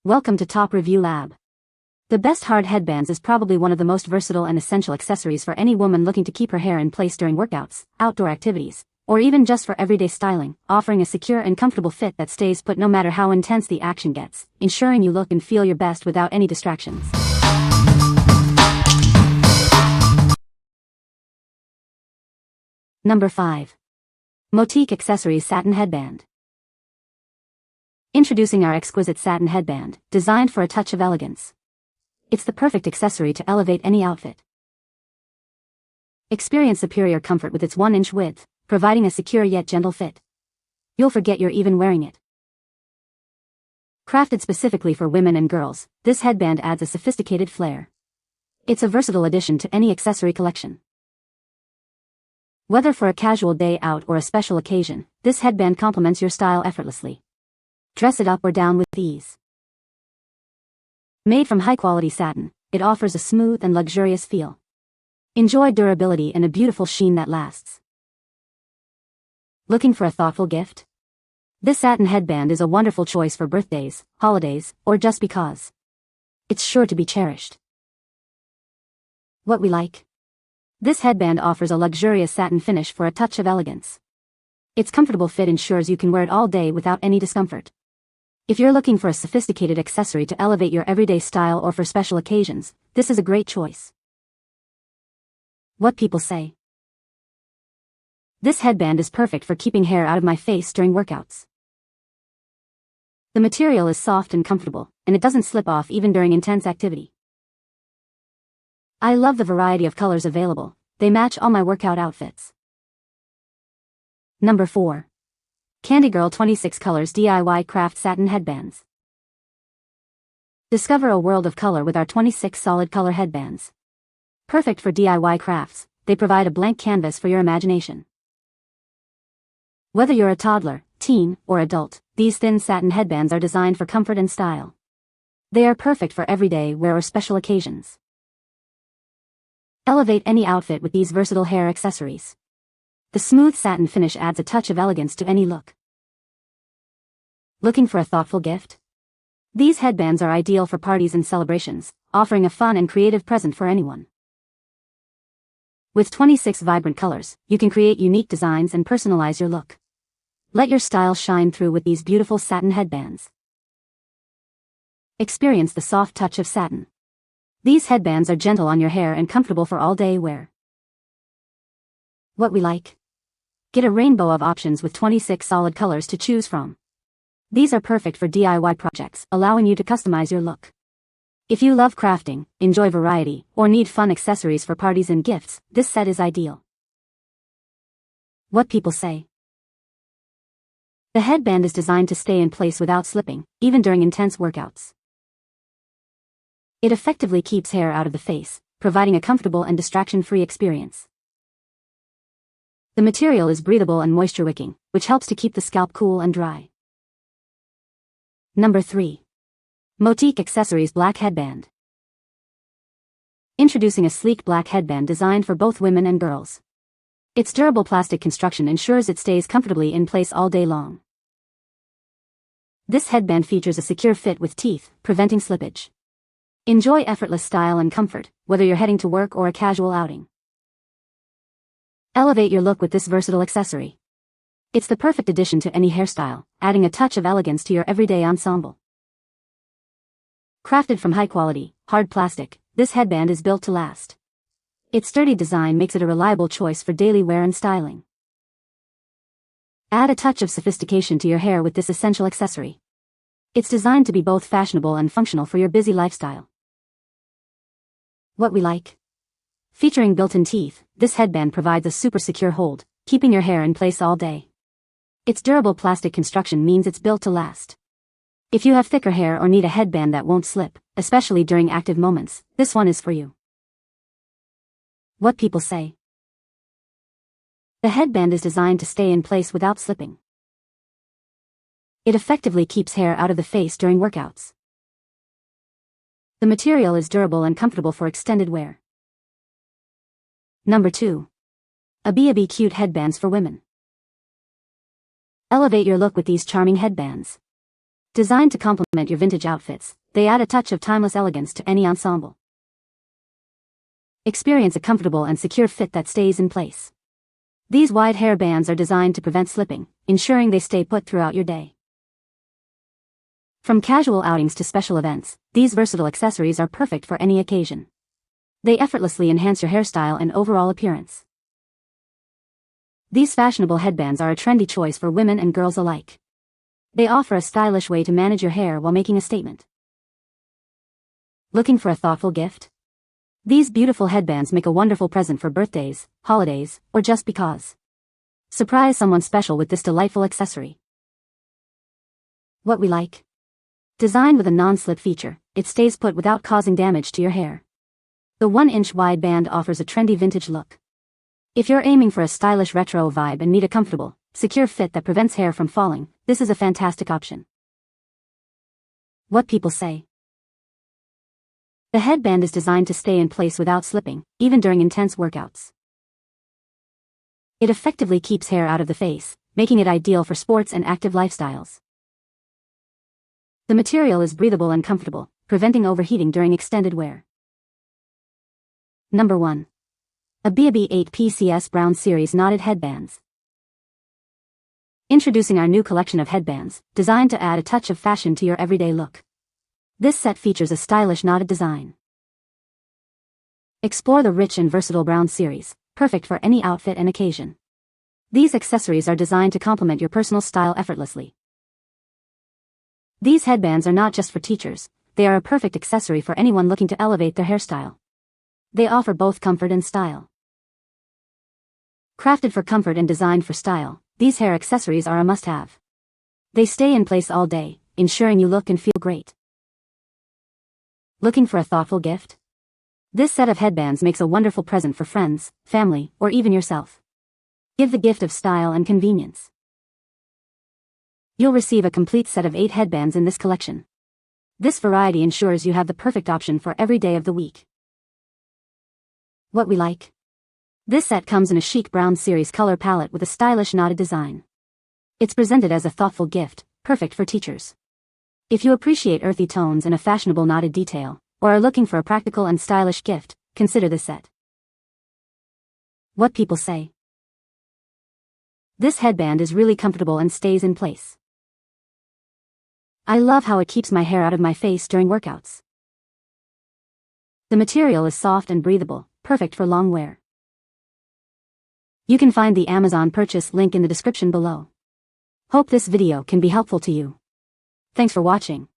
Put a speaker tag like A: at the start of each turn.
A: Welcome to Top Review Lab. The best hard headbands is probably one of the most versatile and essential accessories for any woman looking to keep her hair in place during workouts, outdoor activities, or even just for everyday styling, offering a secure and comfortable fit that stays put no matter how intense the action gets, ensuring you look and feel your best without any distractions. Number 5. Motique Accessories Satin Headband. Introducing our exquisite satin headband, designed for a touch of elegance. It's the perfect accessory to elevate any outfit. Experience superior comfort with its 1-inch width, providing a secure yet gentle fit. You'll forget you're even wearing it. Crafted specifically for women and girls, this headband adds a sophisticated flair. It's a versatile addition to any accessory collection. Whether for a casual day out or a special occasion, this headband complements your style effortlessly. Dress it up or down with ease. Made from high-quality satin, it offers a smooth and luxurious feel. Enjoy durability and a beautiful sheen that lasts. Looking for a thoughtful gift? This satin headband is a wonderful choice for birthdays, holidays, or just because. It's sure to be cherished. What we like? This headband offers a luxurious satin finish for a touch of elegance. Its comfortable fit ensures you can wear it all day without any discomfort. If you're looking for a sophisticated accessory to elevate your everyday style or for special occasions, this is a great choice. What people say. This headband is perfect for keeping hair out of my face during workouts. The material is soft and comfortable, and it doesn't slip off even during intense activity. I love the variety of colors available. They match all my workout outfits. Number 4. Candygirl 26 Colors DIY Craft Satin Headbands. Discover a world of color with our 26 solid color headbands. Perfect for DIY crafts, they provide a blank canvas for your imagination. Whether you're a toddler, teen, or adult, these thin satin headbands are designed for comfort and style. They are perfect for everyday wear or special occasions. Elevate any outfit with these versatile hair accessories. The smooth satin finish adds a touch of elegance to any look. Looking for a thoughtful gift? These headbands are ideal for parties and celebrations, offering a fun and creative present for anyone. With 26 vibrant colors, you can create unique designs and personalize your look. Let your style shine through with these beautiful satin headbands. Experience the soft touch of satin. These headbands are gentle on your hair and comfortable for all-day wear. What we like? Get a rainbow of options with 26 solid colors to choose from. These are perfect for DIY projects, allowing you to customize your look. If you love crafting, enjoy variety, or need fun accessories for parties and gifts, this set is ideal. What people say. The headband is designed to stay in place without slipping, even during intense workouts. It effectively keeps hair out of the face, providing a comfortable and distraction-free experience. The material is breathable and moisture-wicking, which helps to keep the scalp cool and dry. Number 3. Motique Accessories Black Headband. Introducing a sleek black headband designed for both women and girls. Its durable plastic construction ensures it stays comfortably in place all day long. This headband features a secure fit with teeth, preventing slippage. Enjoy effortless style and comfort, whether you're heading to work or a casual outing. Elevate your look with this versatile accessory. It's the perfect addition to any hairstyle, adding a touch of elegance to your everyday ensemble. Crafted from high-quality, hard plastic, this headband is built to last. Its sturdy design makes it a reliable choice for daily wear and styling. Add a touch of sophistication to your hair with this essential accessory. It's designed to be both fashionable and functional for your busy lifestyle. What we like? Featuring built-in teeth, this headband provides a super secure hold, keeping your hair in place all day. Its durable plastic construction means it's built to last. If you have thicker hair or need a headband that won't slip, especially during active moments, this one is for you. What people say. The headband is designed to stay in place without slipping. It effectively keeps hair out of the face during workouts. The material is durable and comfortable for extended wear. Number 2. Obeoby Cute Headbands for Women. Elevate your look with these charming headbands. Designed to complement your vintage outfits, they add a touch of timeless elegance to any ensemble. Experience a comfortable and secure fit that stays in place. These wide hair bands are designed to prevent slipping, ensuring they stay put throughout your day. From casual outings to special events, these versatile accessories are perfect for any occasion. They effortlessly enhance your hairstyle and overall appearance. These fashionable headbands are a trendy choice for women and girls alike. They offer a stylish way to manage your hair while making a statement. Looking for a thoughtful gift? These beautiful headbands make a wonderful present for birthdays, holidays, or just because. Surprise someone special with this delightful accessory. What we like. Designed with a non-slip feature, it stays put without causing damage to your hair. The 1-inch wide band offers a trendy vintage look. If you're aiming for a stylish retro vibe and need a comfortable, secure fit that prevents hair from falling, this is a fantastic option. What people say. The headband is designed to stay in place without slipping, even during intense workouts. It effectively keeps hair out of the face, making it ideal for sports and active lifestyles. The material is breathable and comfortable, preventing overheating during extended wear. Number 1. Obeoby 8PCS Brown Series Knotted Headbands. Introducing our new collection of headbands, designed to add a touch of fashion to your everyday look. This set features a stylish knotted design. Explore the rich and versatile brown series, perfect for any outfit and occasion. These accessories are designed to complement your personal style effortlessly. These headbands are not just for teachers, they are a perfect accessory for anyone looking to elevate their hairstyle. They offer both comfort and style. Crafted for comfort and designed for style, these hair accessories are a must-have. They stay in place all day, ensuring you look and feel great. Looking for a thoughtful gift? This set of headbands makes a wonderful present for friends, family, or even yourself. Give the gift of style and convenience. You'll receive a complete set of 8 headbands in this collection. This variety ensures you have the perfect option for every day of the week. What we like. This set comes in a chic brown series color palette with a stylish knotted design. It's presented as a thoughtful gift, perfect for teachers. If you appreciate earthy tones and a fashionable knotted detail, or are looking for a practical and stylish gift, consider this set. What people say. This headband is really comfortable and stays in place. I love how it keeps my hair out of my face during workouts. The material is soft and breathable, perfect for long wear. You can find the Amazon purchase link in the description below. Hope this video can be helpful to you. Thanks for watching.